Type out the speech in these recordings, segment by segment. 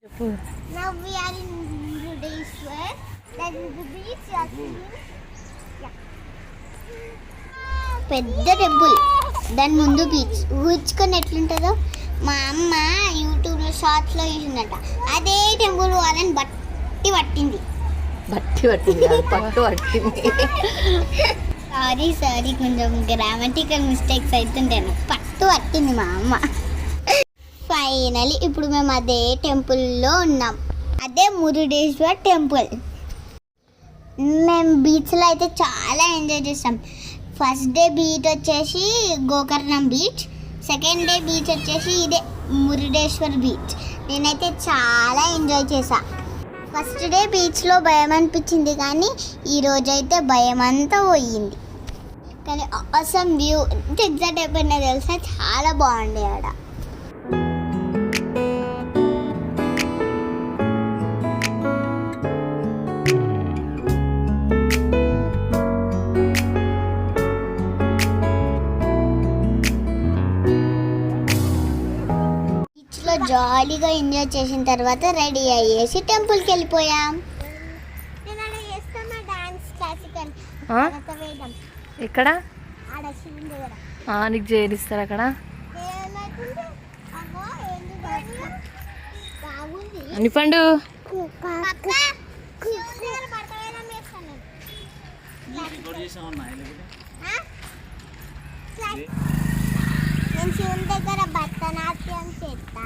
Now we are in Murdeshwar. That is the beach. పెద్ద temple, దాని ముందు beach. ఊహించుకొని ఎట్లుంటుందో. మా అమ్మ యూట్యూబ్లో షార్ట్స్లో చూసిందంట. అదే టెంపుల్ వాళ్ళని పట్టింది. సారీ కొంచెం గ్రామటికల్ మిస్టేక్స్ అవుతుంటాను. పట్టింది మా అమ్మ. ఫైనలీ ఇప్పుడు మేము అదే టెంపుల్లో ఉన్నాం. అదే మురుడేశ్వర్ టెంపుల్. మేము బీచ్లో అయితే చాలా ఎంజాయ్ చేస్తాం. ఫస్ట్ డే బీచ్ వచ్చేసి Gokarna beach, second day beach వచ్చేసి ఇదే మురుడేశ్వర్ బీచ్. నేనైతే చాలా ఎంజాయ్ చేశా. ఫస్ట్ డే బీచ్లో భయం అనిపించింది, కానీ ఈరోజైతే భయం అంతా పోయింది. కానీ ఆసమ్ వ్యూ ఎంత ఎగ్జైట్ అయిపోయినా తెలుసా, చాలా బాగుండే ఆడ. జాలీగా ఎంజాయ్ చేసిన తర్వాత రెడీ అయ్యేసి టెంపుల్కి వెళ్ళిపోయాం. ఇక్కడ నీకు చేరిస్తారు అక్కడ. అనిపండు నేను శివుని దగ్గర భరతనాట్యం చేస్తా.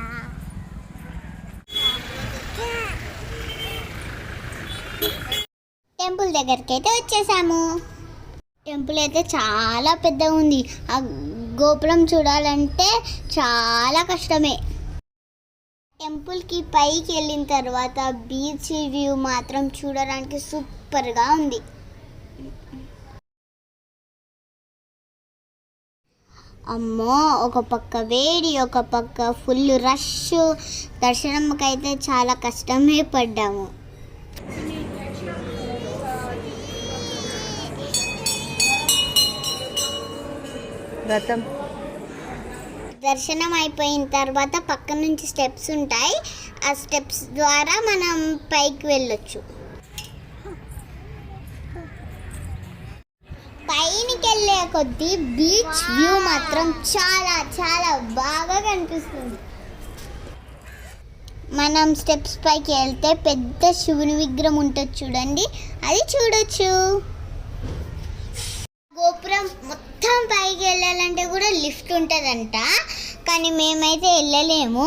టెంపుల్ దగ్గరికి అయితే వచ్చేసాము. టెంపుల్ అయితే చాలా పెద్దగా ఉంది. ఆ గోపురం చూడాలంటే చాలా కష్టమే. టెంపుల్కి పైకి వెళ్ళిన తర్వాత బీచ్ వ్యూ మాత్రం చూడడానికి సూపర్గా ఉంది. అమ్మో, ఒక పక్క వేడి, ఒక పక్క ఫుల్ రష్. దర్శనంకి అయితే చాలా కష్టమే పడ్డాము. దర్శనం అయిపోయిన తర్వాత పక్క నుంచి స్టెప్స్ ఉంటాయి. ఆ స్టెప్స్ ద్వారా మనం పైకి వెళ్ళొచ్చు. పైనకి వెళ్ళే కొద్దీ బీచ్ వ్యూ మాత్రం చాలా చాలా బాగా కనిపిస్తుంది. మనం స్టెప్స్ పైకి వెళ్తే పెద్ద శివుని విగ్రహం ఉంటుంది చూడండి, అది చూడొచ్చు. గోపురం మొత్తం పైకి వెళ్ళాలంటే కూడా లిఫ్ట్ ఉంటుందంట, కానీ మేమైతే వెళ్ళలేము.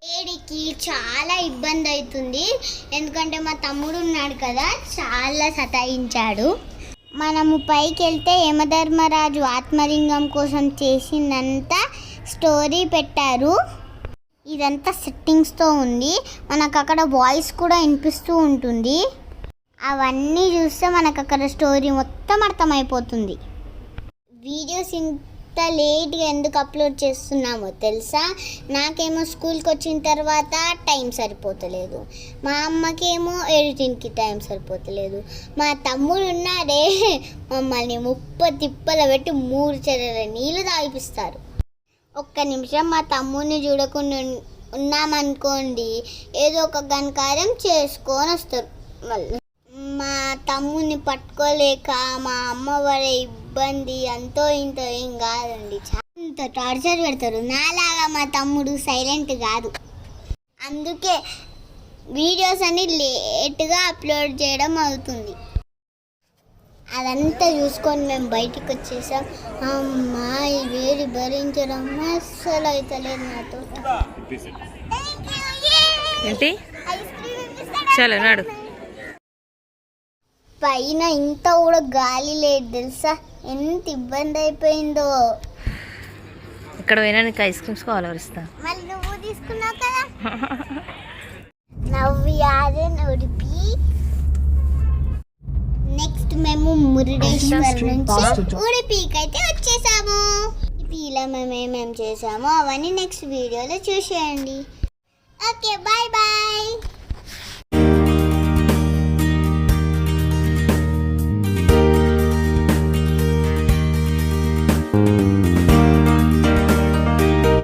వేడికి చాలా ఇబ్బంది అవుతుంది, ఎందుకంటే మా తమ్ముడు ఉన్నాడు కదా, చాలా సతాయించాడు. మనము పైకి వెళ్తే యమధర్మరాజు ఆత్మలింగం కోసం చేసిందంతా స్టోరీ పెట్టారు. ఇదంతా సెట్టింగ్స్తో ఉంది. మనకు అక్కడ వాయిస్ కూడా వినిపిస్తూ ఉంటుంది. అవన్నీ చూస్తే మనకు అక్కడ స్టోరీ మొత్తం అర్థమైపోతుంది. వీడియోస్ ఇంత లేట్గా ఎందుకు అప్లోడ్ చేస్తున్నామో తెలుసా? నాకేమో స్కూల్కి వచ్చిన తర్వాత టైం సరిపోతలేదు, మా అమ్మకేమో ఎడిటింగ్కి టైం సరిపోతలేదు. మా తమ్ముడు ఉన్నాడే, మమ్మల్ని 30 తిప్పల పెట్టి 3 చెరల నీళ్ళు తాగిపిస్తారు. ఒక్క నిమిషం మా తమ్ముడిని చూడకుండా ఉన్నామనుకోండి, ఏదో ఒక ఘనకార్యం చేసుకొని వస్తారు. మళ్ళీ మా తమ్ముడిని పట్టుకోలేక మా అమ్మ పడే ఇబ్బంది అంతో ఇంతో ఏం కాదండి, చాలా టార్చర్ పెడతారు. నాలాగా మా తమ్ముడు సైలెంట్ కాదు. అందుకే వీడియోస్ అన్ని లేట్గా అప్లోడ్ చేయడం అవుతుంది. అదంతా చూసుకొని మేము బయటికి వచ్చేసాం. అమ్మా, ఈ వేడి భరించడం అస్సలు అవుతలేదు నాతో. ఏంటి చలో నాడు. పైన ఇంత కూడా గాలి లేదు తెలుసా, ఎంత ఇబ్బంది అయిపోయిందో. ఇక్కడ పోయినా నీకు ఐస్ క్రీమ్స్ కావాలి, వస్తా. మళ్ళీ నువ్వు తీసుకున్నావు కదా. నవ్వియారన్ ఉడిపి. నెక్స్ట్ మేము మురుడేశ్వర్ నుంచి ఉడిపికి అయితే వచ్చేసాము. ఉడిపిలో మేము ఏమేమి చేసామో అవన్నీ నెక్స్ట్ వీడియోలో చూసేయండి. Okay, bye bye.